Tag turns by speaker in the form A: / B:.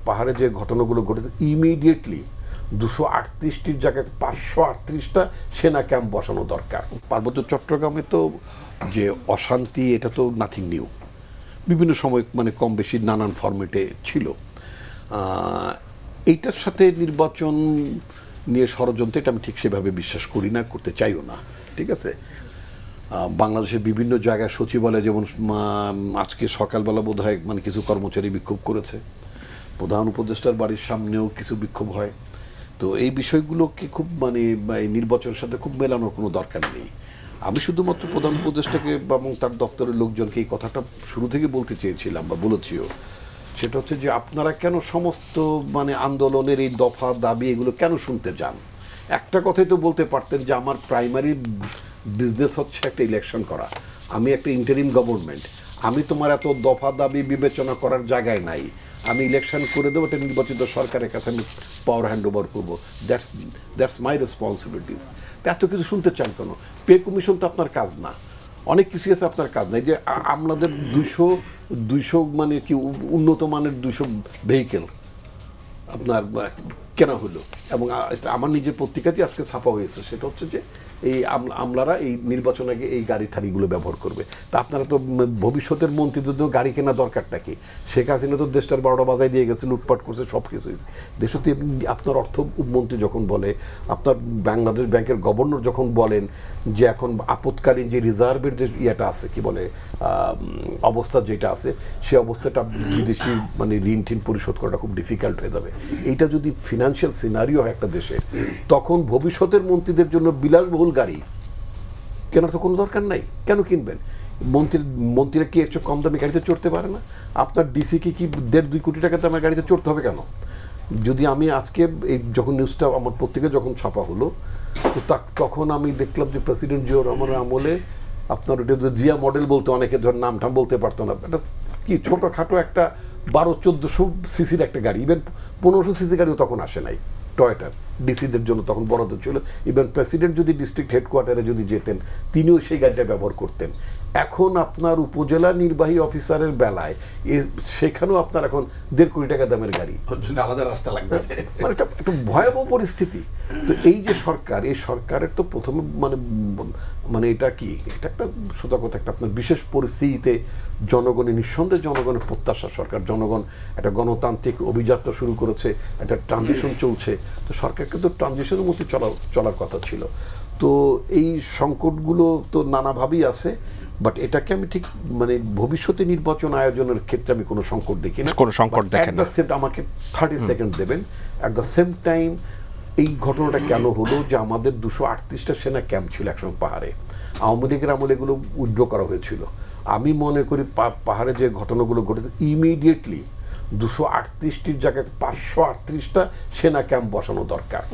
A: পাহাড়ে যে ঘটনাগুলো ঘটেছে ইমিডিয়েটলি 238টির জায়গায় 538টা সেনা ক্যাম্প বসানো দরকার। পার্বত্য চট্টগ্রামে তো যে অশান্তি এটা তো নাথিং নিউ, বিভিন্ন সময় মানে কম বেশি নানান ফরম্যাটে ছিল। এইটার সাথে নির্বাচন নিয়ে ষড়যন্ত্র এটা আমি ঠিক সেভাবে বিশ্বাস করি না, করতে চাইও না। ঠিক আছে, বাংলাদেশের বিভিন্ন জায়গায় সচিবালয় যেমন আজকে সকালবেলা বোধ হয় মানে কিছু কর্মচারী বিক্ষোভ করেছে, প্রধান উপদেষ্টার বাড়ির সামনেও কিছু বিক্ষোভ হয়। তো এই বিষয়গুলোকে খুব মানে নির্বাচনের সাথে খুব মেলানোর কোনো দরকার নেই। আমি শুধুমাত্র প্রধান উপদেষ্টাকে এবং তার দপ্তরের লোকজনকে এই কথাটা শুরু থেকে বলতে চেয়েছিলাম বা বলেছিও, সেটা হচ্ছে যে আপনারা কেন সমস্ত মানে আন্দোলনের এই দফা দাবি এগুলো কেন শুনতে চান? একটা কথাই তো বলতে পারতেন যে আমার প্রাইমারি বিজনেস হচ্ছে একটা ইলেকশন করা, আমি একটা ইন্টারিম গভর্নমেন্ট, আমি তোমার এত দফা দাবি বিবেচনা করার জায়গায় নাই, আমি ইলেকশন করে দেবো, এটা নির্বাচিত সরকারের কাছে আমি পাওয়ার হ্যান্ড ওভার করবো, দ্যাটস মাই রেসপন্সিবিলিটিস। তো এত কিছু শুনতে চান কেন? পে কমিশন তো আপনার কাজ না, অনেক কিছু আছে আপনার কাজ নাই। যে আমাদের 200 মানে কি উন্নত মানের 200 ভেহিকেল আপনার কেনা হলো, এবং আমার নিজের পত্রিকাতে আজকে ছাপা হয়েছে, সেটা হচ্ছে যে এই আমলারা এই নির্বাচন আগে এই গাড়ি ঠাড়িগুলো ব্যবহার করবে। তা আপনারা তো ভবিষ্যতের মন্ত্রীদের তো গাড়ি কেনা দরকারটা কি? শেখ হাসিনা তো দেশটার 12টা বাজায় দিয়ে গেছে, লুটপাট করছে, সব কিছু। দেশতে আপনার অর্থমন্ত্রী যখন বলে, আপনার বাংলাদেশ ব্যাংকের গভর্নর যখন বলেন যে এখন আপৎকালীন যে রিজার্ভের যে ইয়েটা আছে কি বলে অবস্থা যেটা আছে, সেই অবস্থাটা বিদেশি মানে ঋণ টিন পরিশোধ করাটা খুব ডিফিকাল্ট হয়ে যাবে। এইটা যদি ফিনান্সিয়াল সিনারিও হয় একটা দেশে, তখন ভবিষ্যতের মন্ত্রীদের জন্য বিলাসবহুল গাড়ি কেনার তো কোনো দরকার নাই। কেন কিনবেন? মন্ত্রীরা কি এর চেয়ে কম দামি গাড়িতে চড়তে পারে না? আপনার ডিসি কি 1.5-2 কোটি টাকা দামের গাড়িতে চড়তে হবে কেন? যদি আমি আজকে এই যখন নিউজটা আমার পত্রিকায় যখন ছাপা হলো, তো তখন আমি দেখলাম যে প্রেসিডেন্ট জিয়াউর রহমানের আমলে আপনার ওটা যে জিয়া মডেল বলতে অনেকে ধর নাম ঠাম বলতে পারতো না, এটা কি ছোটোখাটো একটা 1200-1400 সিসির একটা গাড়ি, ইভেন 1500 সিসি গাড়িও তখন আসে নাই টয়োটার, ডিসিদের জন্য তখন বরাদ্দ ছিল। ইভেন প্রেসিডেন্ট যদি ডিস্ট্রিক্ট হেডকোয়ার্টারে যদি যেতেন, তিনিও সেই গাড়িটা ব্যবহার করতেন। এখন আপনার উপজেলা নির্বাহী অফিসারের বেলায় সেখানেও আপনার এখন 1.5 কোটি টাকা দামের গাড়ি,
B: আলাদা রাস্তা লাগবে,
A: মানে একটা ভয়াবহ পরিস্থিতি। তো এই যে সরকার, এই সরকারের তো প্রথমে মানে এটা কি, এটা একটা সোজা কথা, একটা আপনার বিশেষ পরিস্থিতিতে জনগণের নিঃসন্দেহে জনগণের প্রত্যাশা সরকার, জনগণ একটা গণতান্ত্রিক অভিযাত্রা শুরু করেছে, একটা ট্রানজিশন চলছে, তো সরকারকে তো ট্রানজিশনের মধ্যে চলার কথা ছিল। তো এই সংকটগুলো তো নানাভাবেই আছে, বাট এটাকে আমি ঠিক মানে ভবিষ্যতে নির্বাচন আয়োজনের ক্ষেত্রে আমি কোনো সংকট দেখি না,
C: কোনো সংকট দেখেন না।
A: আমাকে 30 সেকেন্ড দেবেন। অ্যাট দ্য সেম টাইম এই ঘটনাটা কেন হলো যে আমাদের 238টা সেনা ক্যাম্প ছিল একসময় পাহাড়ে, আওয়ামী লীগের আমলে এগুলো উইথড্র করা হয়েছিল। আমি মনে করি পাহাড়ে যে ঘটনাগুলো ঘটেছে ইমিডিয়েটলি 238টির জায়গায় 538টা সেনা ক্যাম্প বসানো দরকার।